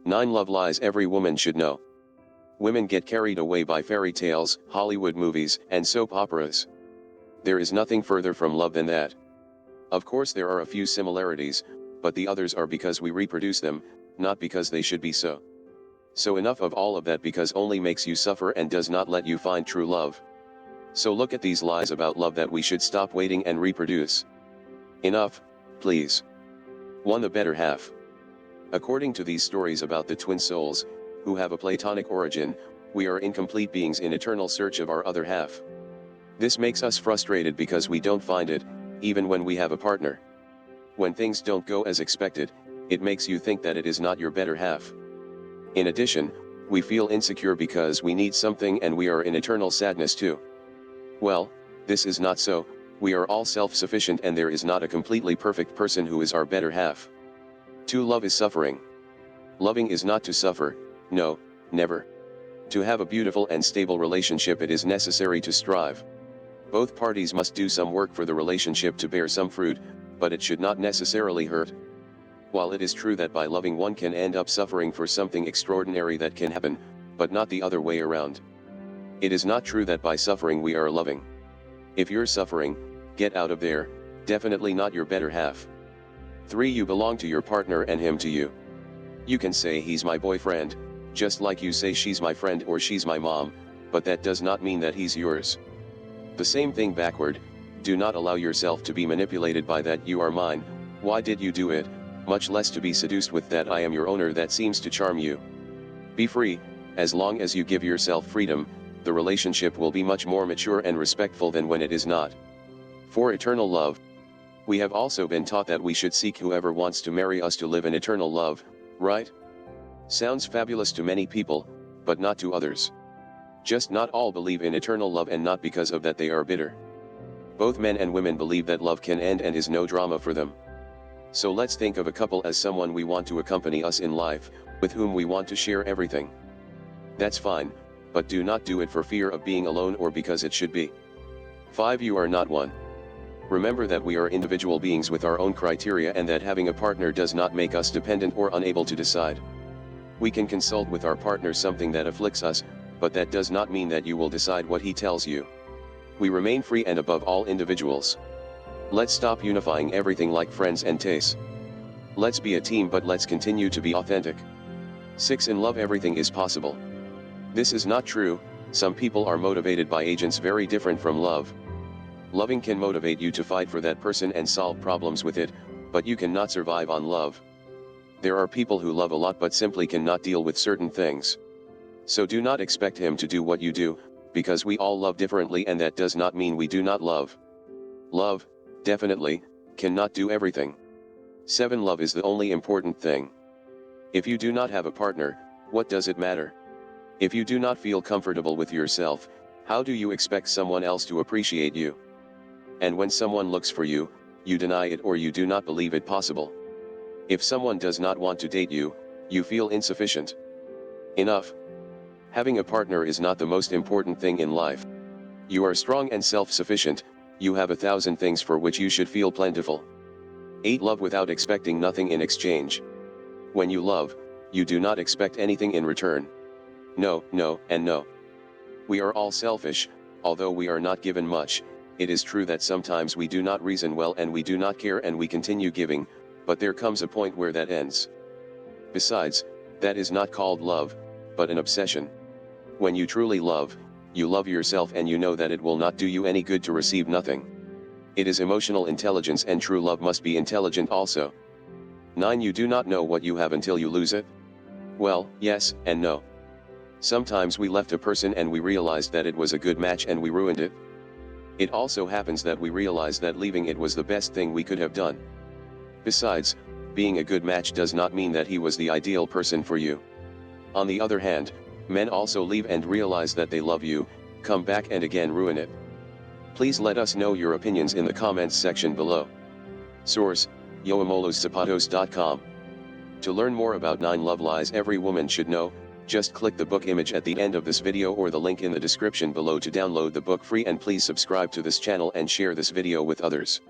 9 Love Lies Every Woman Should Know. Women get carried away by fairy tales, Hollywood movies, and soap operas. There is nothing further from love than that. Of course there are a few similarities, but the others are because we reproduce them, not because they should be so. So enough of all of that, because only makes you suffer and does not let you find true love. So look at these lies about love that we should stop waiting and reproduce. Enough, please. 1. The better half. According to these stories about the twin souls, who have a platonic origin, we are incomplete beings in eternal search of our other half. This makes us frustrated because we don't find it, even when we have a partner. When things don't go as expected, it makes you think that it is not your better half. In addition, we feel insecure because we need something and we are in eternal sadness too. Well, this is not so. We are all self-sufficient and there is not a completely perfect person who is our better half. 2. Love is suffering. Loving is not to suffer, no, never. To have a beautiful and stable relationship, it is necessary to strive. Both parties must do some work for the relationship to bear some fruit, but it should not necessarily hurt. While it is true that by loving one can end up suffering for something extraordinary that can happen, but not the other way around. It is not true that by suffering we are loving. If you're suffering, get out of there, definitely not your better half. 3. You belong to your partner and him to you. You can say he's my boyfriend, just like you say she's my friend or she's my mom, but that does not mean that he's yours. The same thing backward. Do not allow yourself to be manipulated by that "you are mine, why did you do it," much less to be seduced with that "I am your owner" that seems to charm you. Be free. As long as you give yourself freedom, the relationship will be much more mature and respectful than when it is not. 4. Eternal love. We have also been taught that we should seek whoever wants to marry us to live in eternal love, right? Sounds fabulous to many people, but not to others. Just not all believe in eternal love, and not because of that they are bitter. Both men and women believe that love can end and is no drama for them. So let's think of a couple as someone we want to accompany us in life, with whom we want to share everything. That's fine, but do not do it for fear of being alone or because it should be. 5. You are not one. Remember that we are individual beings with our own criteria, and that having a partner does not make us dependent or unable to decide. We can consult with our partner something that afflicts us, but that does not mean that you will decide what he tells you. We remain free and above all individuals. Let's stop unifying everything like friends and tastes. Let's be a team, but let's continue to be authentic. 6. In love everything is possible. This is not true. Some people are motivated by agents very different from love. Loving can motivate you to fight for that person and solve problems with it, but you cannot survive on love. There are people who love a lot but simply cannot deal with certain things. So do not expect him to do what you do, because we all love differently, and that does not mean we do not love. Love, definitely, cannot do everything. 7. Love is the only important thing. If you do not have a partner, what does it matter? If you do not feel comfortable with yourself, how do you expect someone else to appreciate you? And when someone looks for you, you deny it or you do not believe it possible. If someone does not want to date you, you feel insufficient. Enough. Having a partner is not the most important thing in life. You are strong and self-sufficient, you have 1,000 things for which you should feel plentiful. 8. Love without expecting nothing in exchange. When you love, you do not expect anything in return. No, no, and no. We are all selfish, although we are not given much. It is true that sometimes we do not reason well and we do not care and we continue giving, but there comes a point where that ends. Besides, that is not called love, but an obsession. When you truly love, you love yourself and you know that it will not do you any good to receive nothing. It is emotional intelligence, and true love must be intelligent also. 9. You do not know what you have until you lose it. Well, yes and no. Sometimes we left a person and we realized that it was a good match and we ruined it. It also happens that we realize that leaving it was the best thing we could have done. Besides, being a good match does not mean that he was the ideal person for you. On the other hand, men also leave and realize that they love you, come back and again ruin it. Please let us know your opinions in the comments section below. Source: yoamoloszapatos.com. To learn more about 9 love lies every woman should know, just click the book image at the end of this video or the link in the description below to download the book free, and please subscribe to this channel and share this video with others.